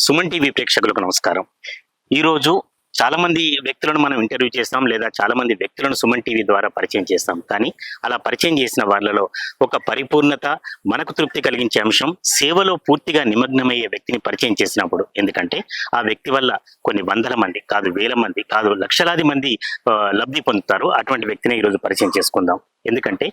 Suman TV ప్రేక్షకులకు నమస్కారం. ఈరోజు చాలా మంది వ్యక్తులను మనం ఇంటర్వ్యూ చేస్తాం, లేదా చాలా మంది వ్యక్తులను సుమన్ టీవీ ద్వారా పరిచయం చేస్తాం. కానీ అలా పరిచయం చేసిన వాళ్ళలో ఒక పరిపూర్ణత, మనకు తృప్తి కలిగించే అంశం సేవలో పూర్తిగా నిమగ్నమయ్యే వ్యక్తిని పరిచయం చేసినప్పుడు. ఎందుకంటే ఆ వ్యక్తి వల్ల కొన్ని వందల మంది కాదు, వేల మంది కాదు, లక్షలాది మంది లబ్ధి పొందుతారు. అటువంటి వ్యక్తిని ఈరోజు పరిచయం చేసుకుందాం. ఎందుకంటే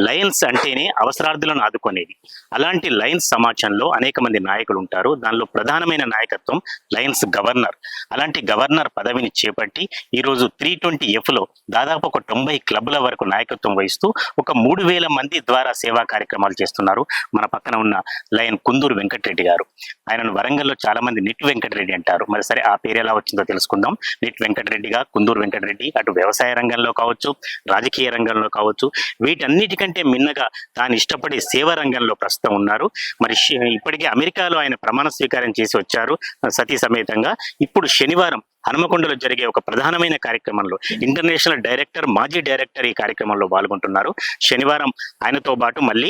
లయన్స్ అంటేనే అవసరార్థులను ఆదుకునేది. అలాంటి లయన్స్ సమాజంలో అనేక మంది నాయకులు ఉంటారు. దానిలో ప్రధానమైన నాయకత్వం లయన్స్ గవర్నర్. అలాంటి గవర్నర్ పదవిని చేపట్టి ఈరోజు 320F లో దాదాపు ఒక 90 క్లబ్ల వరకు నాయకత్వం వహిస్తూ ఒక 3000 మంది ద్వారా సేవా కార్యక్రమాలు చేస్తున్నారు. మన పక్కన ఉన్న లయన్ కుందూరు వెంకటరెడ్డి గారు. ఆయనను వరంగల్లో చాలా మంది నిట్ వెంకటరెడ్డి అంటారు. మరి సరే, ఆ పేరు ఎలా వచ్చిందో తెలుసుకుందాం. నిట్ వెంకటరెడ్డిగా కుందూరు వెంకటరెడ్డి అటు వ్యవసాయ రంగంలో కావచ్చు, రాజకీయ రంగంలో కావచ్చు, వీటన్నిటికంటే మిన్నగా తాను ఇష్టపడే సేవా రంగంలో ప్రస్తుతం ఉన్నారు. మరి ఇప్పటికే అమెరికాలో ఆయన ప్రమాణ స్వీకారం చేసి వచ్చారు సతీ సమేతంగా. ఇప్పుడు శనివారం హనుమకొండలో జరిగే ఒక ప్రధానమైన కార్యక్రమంలో ఇంటర్నేషనల్ డైరెక్టర్, మాజీ డైరెక్టర్ ఈ కార్యక్రమంలో పాల్గొంటున్నారు. శనివారం ఆయనతో పాటు మళ్ళీ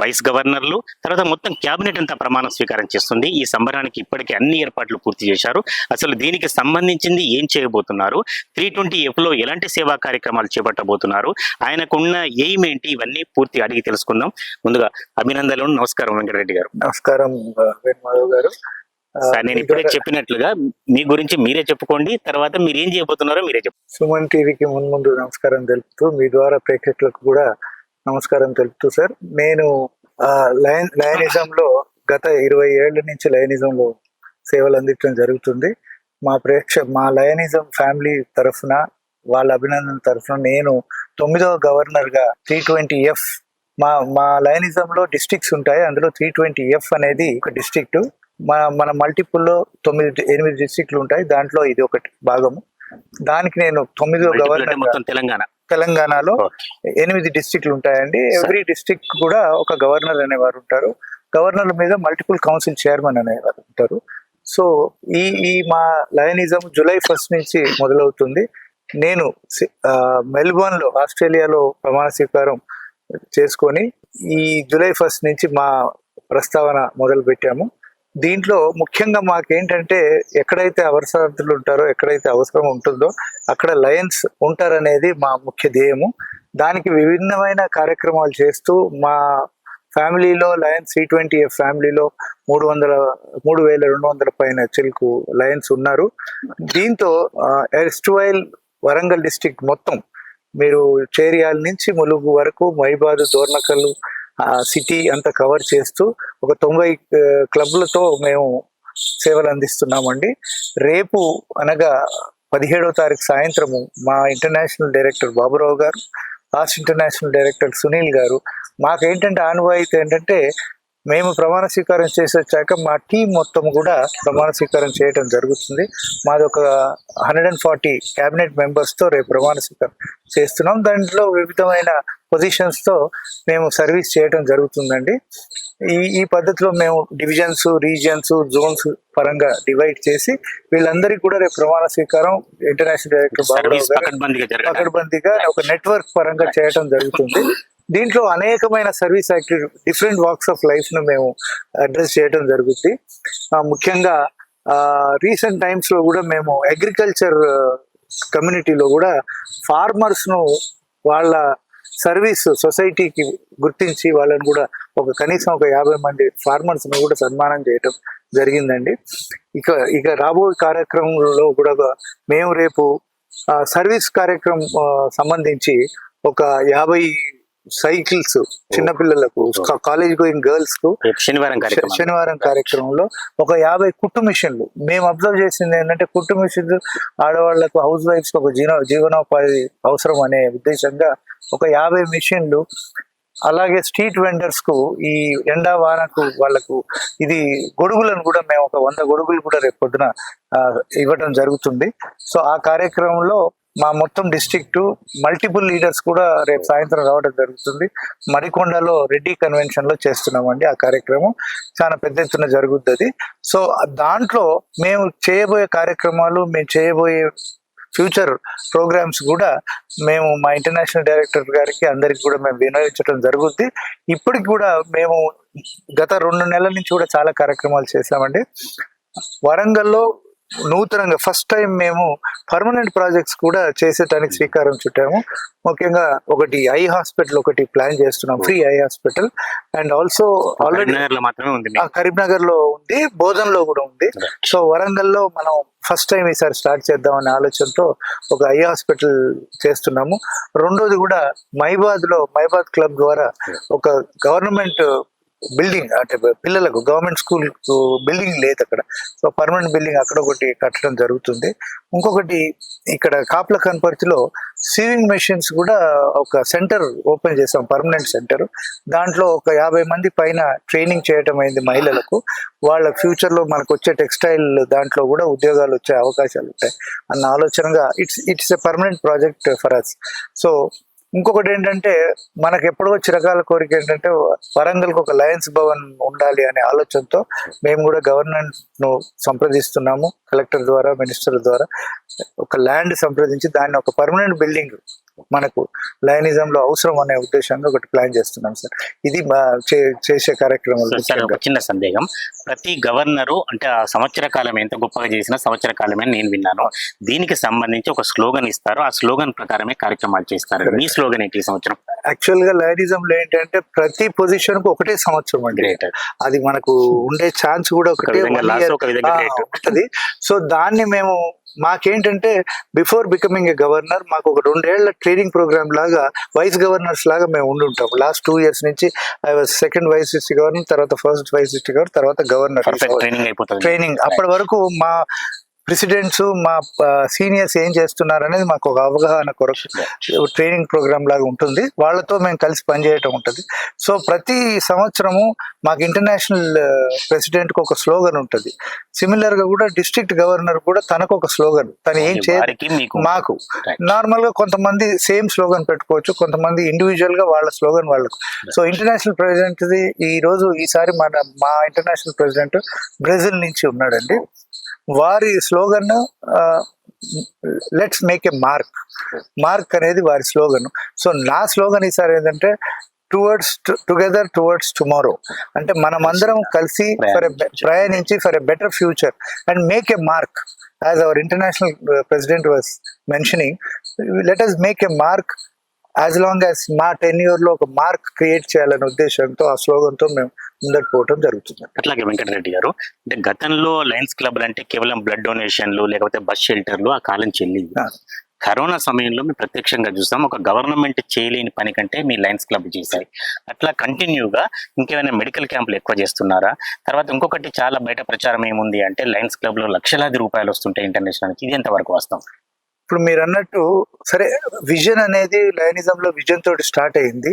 వైస్ గవర్నర్లు, తర్వాత మొత్తం క్యాబినెట్ అంతా ప్రమాణ స్వీకారం చేస్తుంది. ఈ సంబరానికి ఇప్పటికే అన్ని ఏర్పాట్లు పూర్తి చేశారు. అసలు దీనికి సంబంధించింది ఏం చేయబోతున్నారు, 320F లో ఎలాంటి సేవా కార్యక్రమాలు చేపట్టబోతున్నారు, ఆయనకున్న ఎయిమ్ ఏంటి, ఇవన్నీ పూర్తి అడిగి తెలుసుకుందాం. ముందుగా అభినందనలు. నమస్కారం వెంకటరెడ్డి గారు. నమస్కారం వేణుమాధవ్ గారు. సార్, నేను ఇప్పుడే చెప్పినట్లుగా మీ గురించి మీరే చెప్పుకోండి, తర్వాత మీరు ఏం చేయబోతున్నారో మీరే చెప్పండి. సుమన్ టీవీకి ముందు నమస్కారం తెలుపుతూ, మీ ద్వారా ప్రేక్షకులకు కూడా నమస్కారం తెలుపుతూ, సార్ నేను లయనిజంలో గత 20 ఏళ్ల నుంచి లయనిజంలో సేవలు అందించడం జరుగుతుంది. మా లయనిజం ఫ్యామిలీ తరఫున, వాళ్ళ అభినందన తరఫున నేను 9వ గవర్నర్గా 320F, మా లయనిజంలో డిస్ట్రిక్ట్స్ ఉంటాయి. అందులో 320F అనేది ఒక డిస్ట్రిక్ట్. మన మల్టిపుల్లో 8 డిస్ట్రిక్ట్లు ఉంటాయి. దాంట్లో ఇది ఒకటి భాగము. దానికి నేను 9వ గవర్నర్. తెలంగాణలో 8 డిస్ట్రిక్ట్లు ఉంటాయండి. ఎవ్రీ డిస్ట్రిక్ట్ కూడా ఒక గవర్నర్ అనేవారు ఉంటారు. గవర్నర్ల మీద మల్టిపుల్ కౌన్సిల్ చైర్మన్ అనేవారు ఉంటారు. సో ఈ మా లయనిజం జూలై 1 నుంచి మొదలవుతుంది. నేను మెల్బోర్న్ లో, ఆస్ట్రేలియాలో ప్రమాణ స్వీకారం చేసుకొని ఈ జూలై 1 నుంచి మా ప్రస్తావన మొదలు పెట్టాము. దీంట్లో ముఖ్యంగా మాకేంటంటే, ఎక్కడైతే అవసరార్థులు ఉంటారో, ఎక్కడైతే అవసరం ఉంటుందో అక్కడ లయన్స్ ఉంటారనేది మా ముఖ్య ధ్యేయము. దానికి విభిన్నమైన కార్యక్రమాలు చేస్తూ మా ఫ్యామిలీలో లయన్స్ 320F ఫ్యామిలీలో 3,200 పైన చిలుకు లయన్స్ ఉన్నారు. దీంతో ఎస్టువైల్ వరంగల్ డిస్ట్రిక్ట్ మొత్తం, మీరు చేరియాల నుంచి ములుగు వరకు, మైబాదు, దోర్నకల్లు సిటీ అంతా కవర్ చేస్తూ ఒక 90 క్లబ్లతో మేము సేవలు అందిస్తున్నామండి. రేపు అనగా 17వ తారీఖు సాయంత్రము మా ఇంటర్నేషనల్ డైరెక్టర్ బాబురావు గారు, లాస్ట్ ఇంటర్నేషనల్ డైరెక్టర్ సునీల్ గారు, మాకేంటంటే ఆనవాయితీ ఏంటంటే, మేము ప్రమాణ స్వీకారం చేసి వచ్చాక మా టీం మొత్తం కూడా ప్రమాణ స్వీకారం చేయడం జరుగుతుంది. మాది ఒక 140 క్యాబినెట్ మెంబర్స్తో రేపు ప్రమాణ స్వీకారం చేస్తున్నాం. దాంట్లో వివిధమైన పొజిషన్స్తో మేము సర్వీస్ చేయడం జరుగుతుందండి. ఈ పద్ధతిలో మేము డివిజన్స్, రీజియన్స్, జోన్స్ పరంగా డివైడ్ చేసి వీళ్ళందరికీ కూడా రేపు ప్రమాణ స్వీకారం ఇంటర్నేషనల్ డైరెక్టర్ పకడ్బందీగా ఒక నెట్వర్క్ పరంగా చేయడం జరుగుతుంది. దీంట్లో అనేకమైన service activity, different walks of life ను మేము అడ్రస్ చేయడం జరుగుతుంది. ముఖ్యంగా రీసెంట్ టైమ్స్ లో కూడా మేము అగ్రికల్చర్ కమ్యూనిటీలో కూడా ఫార్మర్స్ ను వాళ్ళ సర్వీస్ సొసైటీకి గుర్తించి వాళ్ళని కూడా కనీసం ఒక 50 మంది ఫార్మర్స్ ను కూడా సన్మానం చేయడం జరిగిందండి. ఇక రాబోయే కార్యక్రమంలో కూడా మేము రేపు సర్వీస్ కార్యక్రమం సంబంధించి ఒక 50 సైకిల్స్ చిన్నపిల్లలకు, కాలేజ్ గోయింగ్ గర్ల్స్ కు శనివారం కార్యక్రమంలో ఒక 50 కుట్టు మిషన్లు. మేము అబ్జర్వ్ చేసింది ఏంటంటే, కుట్టు మిషన్లు ఆడవాళ్లకు, హౌస్ వైఫ్స్ ఒక జీవనోపాధి అవసరం అనే ఉద్దేశంగా ఒక 50 మిషన్లు, అలాగే స్ట్రీట్ వెండర్స్ కు ఈ ఎండా వానకు వాళ్ళకు ఇది గొడుగులను కూడా మేము ఒక 100 గొడుగులు కూడా రేపు పొద్దున ఇవ్వడం జరుగుతుంది. సో ఆ కార్యక్రమంలో మా మొత్తం డిస్ట్రిక్ట్ మల్టిపుల్ లీడర్స్ కూడా రేపు సాయంత్రం రావడం జరుగుతుంది. మరికొండలో రెడ్డి కన్వెన్షన్ లో చేస్తున్నామండి. ఆ కార్యక్రమం చాలా పెద్ద ఎత్తున జరుగుతుంది. సో దాంట్లో మేము చేయబోయే కార్యక్రమాలు, మేము చేయబోయే ఫ్యూచర్ ప్రోగ్రామ్స్ కూడా మేము మా ఇంటర్నేషనల్ డైరెక్టర్ గారికి అందరికి కూడా మేము వినియోగించడం జరుగుద్ది. ఇప్పటికి కూడా మేము గత 2 నెలల నుంచి కూడా చాలా కార్యక్రమాలు చేశామండి. వరంగల్లో నూతనంగా ఫస్ట్ టైం మేము పర్మనెంట్ ప్రాజెక్ట్స్ కూడా చేసేటానికి శ్రీకారం చుట్టాము. ముఖ్యంగా ఒకటి ఐ హాస్పిటల్ ఒకటి ప్లాన్ చేస్తున్నాం, free eye hospital. And also already Karimnagar లో మాత్రమే ఉంది మీకు. కరీంనగర్ లో ఉంది, బోధన్లో కూడా ఉంది. సో వరంగల్లో మనం ఫస్ట్ టైం ఈసారి స్టార్ట్ చేద్దామనే ఆలోచనతో ఒక ఐ హాస్పిటల్ చేస్తున్నాము. రెండోది కూడా మైబాద్ క్లబ్ ద్వారా ఒక గవర్నమెంట్ బిల్డింగ్, అంటే పిల్లలకు గవర్నమెంట్ స్కూల్ బిల్డింగ్ లేదు అక్కడ. సో పర్మనెంట్ బిల్డింగ్ అక్కడ ఒకటి కట్టడం జరుగుతుంది. ఇంకొకటి ఇక్కడ కాప్ల కనపర్తిలో సీవింగ్ మెషిన్స్ కూడా ఒక సెంటర్ ఓపెన్ చేసాం, పర్మనెంట్ సెంటర్. దాంట్లో ఒక 50 మంది పైన ట్రైనింగ్ చేయటం అయింది మహిళలకు. వాళ్ళ ఫ్యూచర్ లో మనకు వచ్చే టెక్స్టైల్ దాంట్లో కూడా ఉద్యోగాలు వచ్చే అవకాశాలు ఉంటాయి అన్న ఆలోచనగా it's a permanent project for us. So ఇంకొకటి ఏంటంటే మనకు ఎప్పుడో చిరకాల కోరిక ఏంటంటే వరంగల్కి ఒక లయన్స్ భవన్ ఉండాలి అనే ఆలోచనతో మేము కూడా గవర్నమెంట్ ను సంప్రదిస్తున్నాము, కలెక్టర్ ద్వారా, మినిస్టర్ ద్వారా ఒక ల్యాండ్ సంప్రదించి దాన్ని ఒక పర్మనెంట్ బిల్డింగ్ మనకు లయనిజంలో అవసరం అనే ఉద్దేశంగా ఒకటి ప్లాన్ చేస్తున్నాం సార్. ఇది చేసే కార్యక్రమం. సార్ ఒక చిన్న సందేహం, ప్రతి గవర్నరు అంటే ఆ సంవత్సర కాలం ఎంత గొప్పగా చేసినా సంవత్సర కాలమే నేను విన్నాను. దీనికి సంబంధించి ఒక స్లోగన్ ఇస్తారు, ఆ స్లోగన్ ప్రకారమే కార్యక్రమాలు చేస్తారు. మీ స్లోగన్ ఏంటి ఈ సంవత్సరం? యాక్చువల్ గా లయనిజం లో ఏంటంటే ప్రతి పొజిషన్ కు ఒకటే సంవత్సరం అండి. అది మనకు ఉండే ఛాన్స్ కూడా ఒకటే ఉంటది. సో దాన్ని మేము మాకేంటంటే బిఫోర్ బికమింగ్ ఏ గవర్నర్ మాకు ఒక 2 ఏళ్ల ట్రైనింగ్ ప్రోగ్రామ్ లాగా వైస్ గవర్నర్స్ లాగా మేము ఉండుంటాం. లాస్ట్ 2 years నుంచి I was second vice district governor, తర్వాత ఫస్ట్ వైస్ డిస్ట్రిక్ట్ గవర్నర్, తర్వాత గవర్నర్ ట్రైనింగ్. అప్పటి వరకు మా ప్రెసిడెంట్స్, మా సీనియర్స్ ఏం చేస్తున్నారు అనేది మాకు ఒక అవగాహన కొరకు ట్రైనింగ్ ప్రోగ్రామ్ లాగా ఉంటుంది. వాళ్ళతో మేము కలిసి పనిచేయటం ఉంటుంది. సో ప్రతి సంవత్సరము మాకు ఇంటర్నేషనల్ ప్రెసిడెంట్ కు ఒక స్లోగన్ ఉంటుంది. సిమిలర్ గా కూడా డిస్ట్రిక్ట్ గవర్నర్ కూడా తనకు ఒక స్లోగన్, తను ఏం చేయాలి మాకు. నార్మల్ గా కొంతమంది సేమ్ స్లోగన్ పెట్టుకోవచ్చు, కొంతమంది ఇండివిజువల్ గా వాళ్ళ స్లోగన్ వాళ్ళకు. సో ఇంటర్నేషనల్ ప్రెసిడెంట్ ఈసారి మా ఇంటర్నేషనల్ ప్రెసిడెంట్ బ్రెజిల్ నుంచి ఉన్నాడండి. వారి slogan let's make a mark అనేది వారి స్లోగన్. సో నా స్లోగన్ ఈసారి ఏంటంటే టుగెదర్ టువర్డ్స్ టుమారో, అంటే మనం అందరం కలిసి ప్రయాణించి for a better future and make a mark. As our international president was mentioning, let us make a mark as long as మా టెన్యూర్ లో ఒక మార్క్ క్రియేట్ చేయాలనే ఉద్దేశంతో ఆ స్లోగన్ తో మేము ముందట పోవటం జరుగుతుంది. అట్లాగే వెంకటరెడ్డి గారు, అంటే గతంలో లయన్స్ క్లబ్ అంటే కేవలం బ్లడ్ డొనేషన్లు లేకపోతే బస్ షెల్టర్లు ఆ కాలం చెల్లింది. కరోనా సమయంలో మేము ప్రత్యక్షంగా చూసాం, ఒక గవర్నమెంట్ చేయలేని పని కంటే మీ లయన్స్ క్లబ్ చేశాయి. అట్లా కంటిన్యూగా ఇంకేమైనా మెడికల్ క్యాంపులు ఎక్కువ చేస్తున్నారా? తర్వాత ఇంకొకటి చాలా బయట ప్రచారం ఏముంది అంటే లయన్స్ క్లబ్ లో లక్షలాది రూపాయలు వస్తుంటాయి ఇంటర్నేషనల్, ఇది ఎంతవరకు వాస్తవం? ఇప్పుడు మీరు అన్నట్టు సరే, విజన్ అనేది లయనిజం లో విజన్ తోటి స్టార్ట్ అయింది.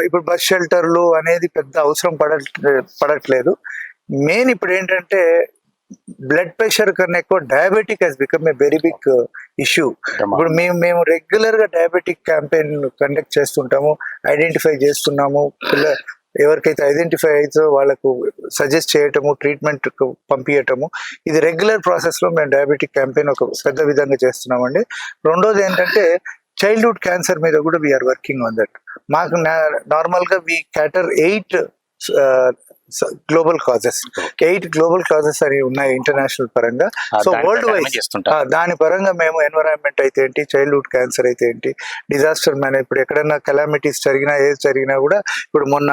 ఇప్పుడు బస్ షెల్టర్లు అనేది పెద్ద అవసరం పడట్లేదు. మెయిన్ ఇప్పుడు ఏంటంటే బ్లడ్ ప్రెషర్ కన్నా ఎక్కువ diabetic has become a very big issue. ఇప్పుడు మేము రెగ్యులర్ గా డయాబెటిక్ క్యాంపెయిన్ కండక్ట్ చేస్తుంటాము, ఐడెంటిఫై చేస్తున్నాము. ఎవరికైతే ఐడెంటిఫై అయితే వాళ్ళకు సజెస్ట్ చేయటము, ట్రీట్మెంట్ పంపించటము, ఇది రెగ్యులర్ ప్రాసెస్ లో మేము డయాబెటిక్ క్యాంపెయిన్ ఒక పెద్ద విధంగా చేస్తున్నామండి. రెండోది ఏంటంటే చైల్డ్హుడ్ క్యాన్సర్ మీద కూడా వీఆర్ వర్కింగ్ ఆన్ దట్. మాకు నార్మల్ గా వీ క్యాటర్ 8 గ్లోబల్ కాజెస్ అని ఉన్నాయి ఇంటర్నేషనల్ పరంగా. సో వరల్డ్ వైడ్ దాని పరంగా మేము ఎన్విరాన్మెంట్ అయితే ఏంటి, చైల్డ్హుడ్ క్యాన్సర్ అయితే ఏంటి, డిజాస్టర్ మేనేజ్, ఇప్పుడు ఎక్కడైనా కెలామిటీస్ జరిగినా ఏది జరిగినా కూడా, ఇప్పుడు మొన్న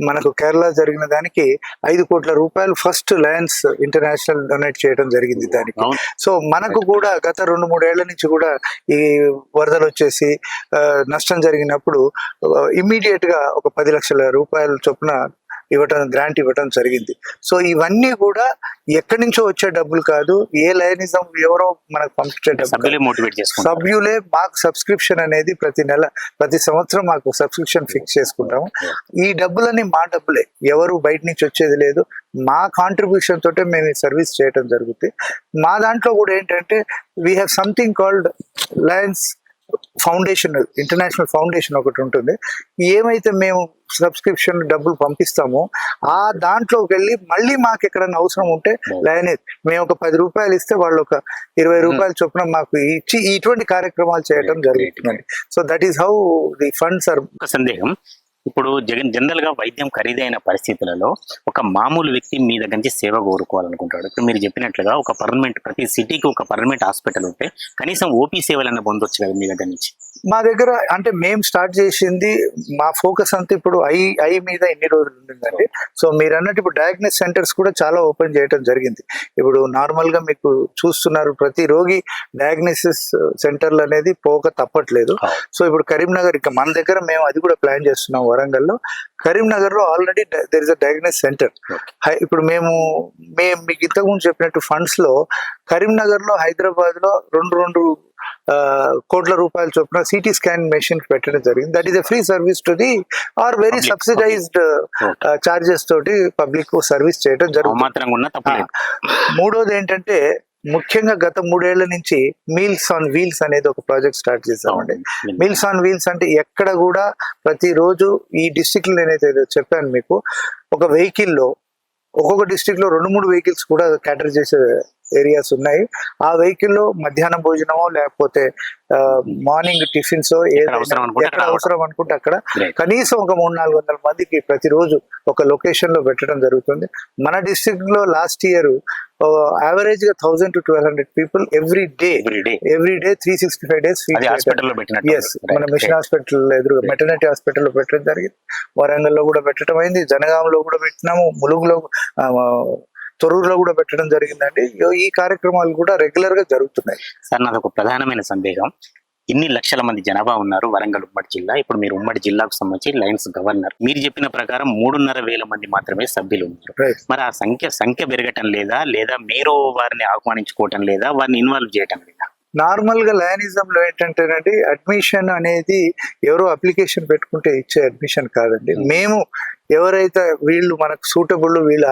మనకు కేరళ జరిగిన దానికి 5 కోట్ల రూపాయలు ఫస్ట్ లయన్స్ ఇంటర్నేషనల్ డొనేట్ చేయడం జరిగింది దానికి. సో మనకు కూడా గత 2-3 ఏళ్ల నుంచి కూడా ఈ వరదలు వచ్చేసి నష్టం జరిగినప్పుడు ఇమ్మీడియట్ గా ఒక 10 లక్షల రూపాయల చొప్పున గ్రాంట్ ఇవ్వటం జరిగింది. సో ఇవన్నీ కూడా ఎక్కడి నుంచో వచ్చే డబ్బులు కాదు, ఏ లయనిజం ఎవరో మనకు పంపించే సభ్యులే. మాకు సబ్స్క్రిప్షన్ అనేది ప్రతి సంవత్సరం మాకు సబ్స్క్రిప్షన్ ఫిక్స్ చేసుకుంటాము. ఈ డబ్బులని మా డబ్బులే, ఎవరు బయట నుంచి వచ్చేది లేదు. మా కాంట్రిబ్యూషన్ తోటే మేము ఈ సర్వీస్ చేయటం జరుగుతుంది. మా దాంట్లో కూడా ఏంటంటే we have something called Lions foundation, international foundation ఒకటి ఉంటుంది. ఏమైతే మేము సబ్స్క్రిప్షన్ డబ్బులు పంపిస్తామో ఆ దాంట్లోకి వెళ్ళి మళ్ళీ మాకు ఎక్కడైనా అవసరం ఉంటే లయనేజ్ మేము ఒక 10 రూపాయలు ఇస్తే వాళ్ళు ఒక 20 రూపాయలు చొప్పున మాకు ఇచ్చి ఇటువంటి కార్యక్రమాలు చేయడం జరుగుతుందండి. So that is how the funds are. ఒక సందేహం, ఇప్పుడు జనరల్ గా వైద్యం ఖరీదైన పరిస్థితులలో ఒక మామూలు వ్యక్తి మీ దగ్గర నుంచి సేవ కోరుకోవాలనుకుంటాడు. ఇప్పుడు మీరు చెప్పినట్లుగా ఒక పర్మనెంట్ ప్రతి సిటీకి ఒక పర్మనెంట్ హాస్పిటల్ ఉంటే కనీసం ఓపీ సేవలన్నా పొందొచ్చు కదా మీ దగ్గర నుంచి. మా దగ్గర అంటే మేము స్టార్ట్ చేసింది, మా ఫోకస్ అంతా ఇప్పుడు ఐ మీద ఎన్ని రోజులు ఉంటుందండి. సో మీరు అన్నట్టు ఇప్పుడు డయాగ్నోస్ సెంటర్స్ కూడా చాలా ఓపెన్ చేయడం జరిగింది. ఇప్పుడు నార్మల్ గా మీకు చూస్తున్నారు, ప్రతి రోగి డయాగ్నోసిస్ సెంటర్లు అనేది పోక తప్పట్లేదు. సో ఇప్పుడు కరీంనగర్, ఇక మన దగ్గర మేము అది కూడా ప్లాన్ చేస్తున్నాం. వరంగల్లో, కరీంనగర్ లో already there is a diagnose centre. ఇప్పుడు మేము మీకు ఇంతకుముందు చెప్పినట్టు ఫండ్స్ లో కరీంనగర్ లో, హైదరాబాద్ లో రెండు కోట్ల రూపాయల చొప్పున సిటీ స్కాన్ మెషిన్ పెట్టడం జరిగింది. That is a free service to the or very subsidized charges తోటి పబ్లిక్ సర్వీస్ చేయడం జరుగుతుంది. మూడోది ఏంటంటే, ముఖ్యంగా గత 3 ఏళ్ల నుంచి మీల్స్ ఆన్ వీల్స్ అనేది ఒక ప్రాజెక్ట్ స్టార్ట్ చేశామండి. మీల్స్ ఆన్ వీల్స్ అంటే ఎక్కడ కూడా ప్రతిరోజు ఈ డిస్ట్రిక్ట్ నేనైతే చెప్పాను మీకు, ఒక వెహికల్లో ఒక్కొక్క డిస్ట్రిక్ట్ లో 2-3 వెహికల్స్ కూడా క్యాటర్ చేసే ఏరియాస్ ఉన్నాయి. ఆ వెహికల్లో మధ్యాహ్నం భోజనమో లేకపోతే మార్నింగ్ టిఫిన్స్ ఎక్కడ అవసరం అనుకుంటే అక్కడ కనీసం ఒక 300-400 మందికి ప్రతిరోజు ఒక లొకేషన్ లో పెట్టడం జరుగుతుంది. మన డిస్ట్రిక్ట్ లో లాస్ట్ ఇయర్ యావరేజ్ గా 1000 to 1200 people every day 365 days ఎస్ మన మిషన్ హాస్పిటల్ ఎదురు మెటర్నిటీ హాస్పిటల్ లో పెట్టడం జరిగింది. వరంగల్ లో కూడా పెట్టడం అయింది, జనగాంలో కూడా పెట్టినాము, ములుగులో, తొర్రూరులో కూడా పెట్టడం జరిగిందండి. ఈ కార్యక్రమాలు కూడా రెగ్యులర్ గా జరుగుతున్నాయి. సార్, నాది ఒక ప్రధానమైన సందేహం. ఇన్ని లక్షల మంది జనాభా ఉన్నారు వరంగల్ ఉమ్మడి జిల్లా. ఇప్పుడు మీరు ఉమ్మడి జిల్లాకు సంబంధించి లయన్స్ గవర్నర్, మీరు చెప్పిన ప్రకారం 3,500 మంది మాత్రమే సభ్యులు ఉన్నారు. మరి ఆ సంఖ్య పెరగటం లేదా మీరు వారిని ఆహ్వానించుకోవటం లేదా, వారిని ఇన్వాల్వ్ చేయటం లేదా? నార్మల్ గా లయనిజం లో ఏంటంటేనండి, అడ్మిషన్ అనేది ఎవరో అప్లికేషన్ పెట్టుకుంటే ఇచ్చే అడ్మిషన్ కాదండి. మేము ఎవరైతే వీళ్ళు మనకు సూటబుల్, వీళ్ళ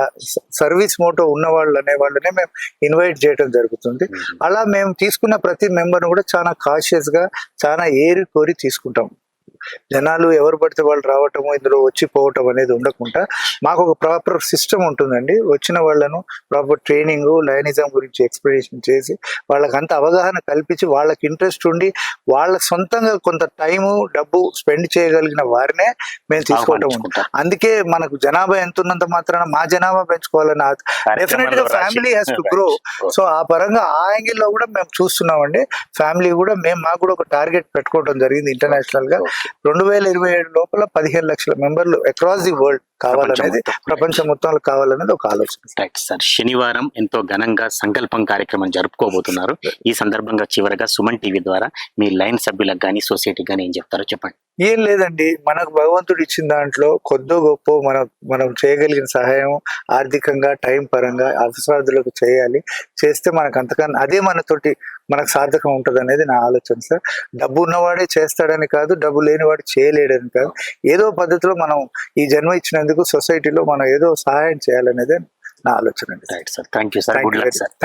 సర్వీస్ మోటో ఉన్న వాళ్ళు అనే వాళ్ళనే మేము ఇన్వైట్ చేయడం జరుగుతుంది. అలా మేము తీసుకున్న ప్రతి మెంబర్ను కూడా చాలా కాషియస్ గా, చాలా ఏరి కోరి తీసుకుంటాం. జనాలు ఎవరు పడితే వాళ్ళు రావటము, ఇందులో వచ్చి పోవటం అనేది ఉండకుండా మాకు ఒక ప్రాపర్ సిస్టమ్ ఉంటుందండి. వచ్చిన వాళ్ళను ప్రాపర్ ట్రైనింగ్, లయనిజం గురించి ఎక్స్ప్లెనేషన్ చేసి వాళ్ళకి అంత అవగాహన కల్పించి, వాళ్ళకి ఇంట్రెస్ట్ ఉండి వాళ్ళ సొంతంగా కొంత టైము, డబ్బు స్పెండ్ చేయగలిగిన వారినే మేము తీసుకోవటం ఉంటుంది. అందుకే మనకు జనాభా ఎంత ఉన్నంత మాత్రాన మా జనాభా పెంచుకోవాలని డెఫినెట్ గా family has to grow. So ఆ పరంగా ఆ యాంగిల్ లో కూడా మేము చూస్తున్నామండి. ఫ్యామిలీ కూడా మాకు కూడా ఒక టార్గెట్ పెట్టుకోవడం జరిగింది ఇంటర్నేషనల్ గా. 2027 లోపల 15 లక్షల మెంబర్లు అక్రాస్ ది వరల్డ్ కావాలనేది, ప్రపంచం మొత్తంలో కావాలనేది ఒక ఆలోచన. రైట్ సార్, శనివారం ఎంతో ఘనంగా సంకల్పం కార్యక్రమం జరుపుకోబోతున్నారు. ఈ సందర్భంగా చివరగా సుమన్ టీవీ ద్వారా మీ లైన్ సభ్యులకు కానీ సొసైటీకి కానీ ఏం చెప్తారో చెప్పండి. ఏం లేదండి, మనకు భగవంతుడు ఇచ్చిన దాంట్లో కొద్దో గొప్ప మనం చేయగలిగిన సహాయం ఆర్థికంగా, టైం పరంగా అవసరార్థులకు చేయాలి. చేస్తే మనకు అంతకన్నా అదే మనకు సార్థకం ఉంటుంది అనేది నా ఆలోచన సార్. డబ్బు ఉన్నవాడే చేస్తాడని కాదు, డబ్బు లేనివాడు చేయలేడని కాదు. ఏదో పద్ధతిలో మనం ఈ జన్మ ఇచ్చినందుకు సొసైటీలో మనం ఏదో సహాయం చేయాలనేదే నా ఆలోచన అండి. Right sir, thank you sir.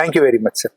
Thank you very much sir.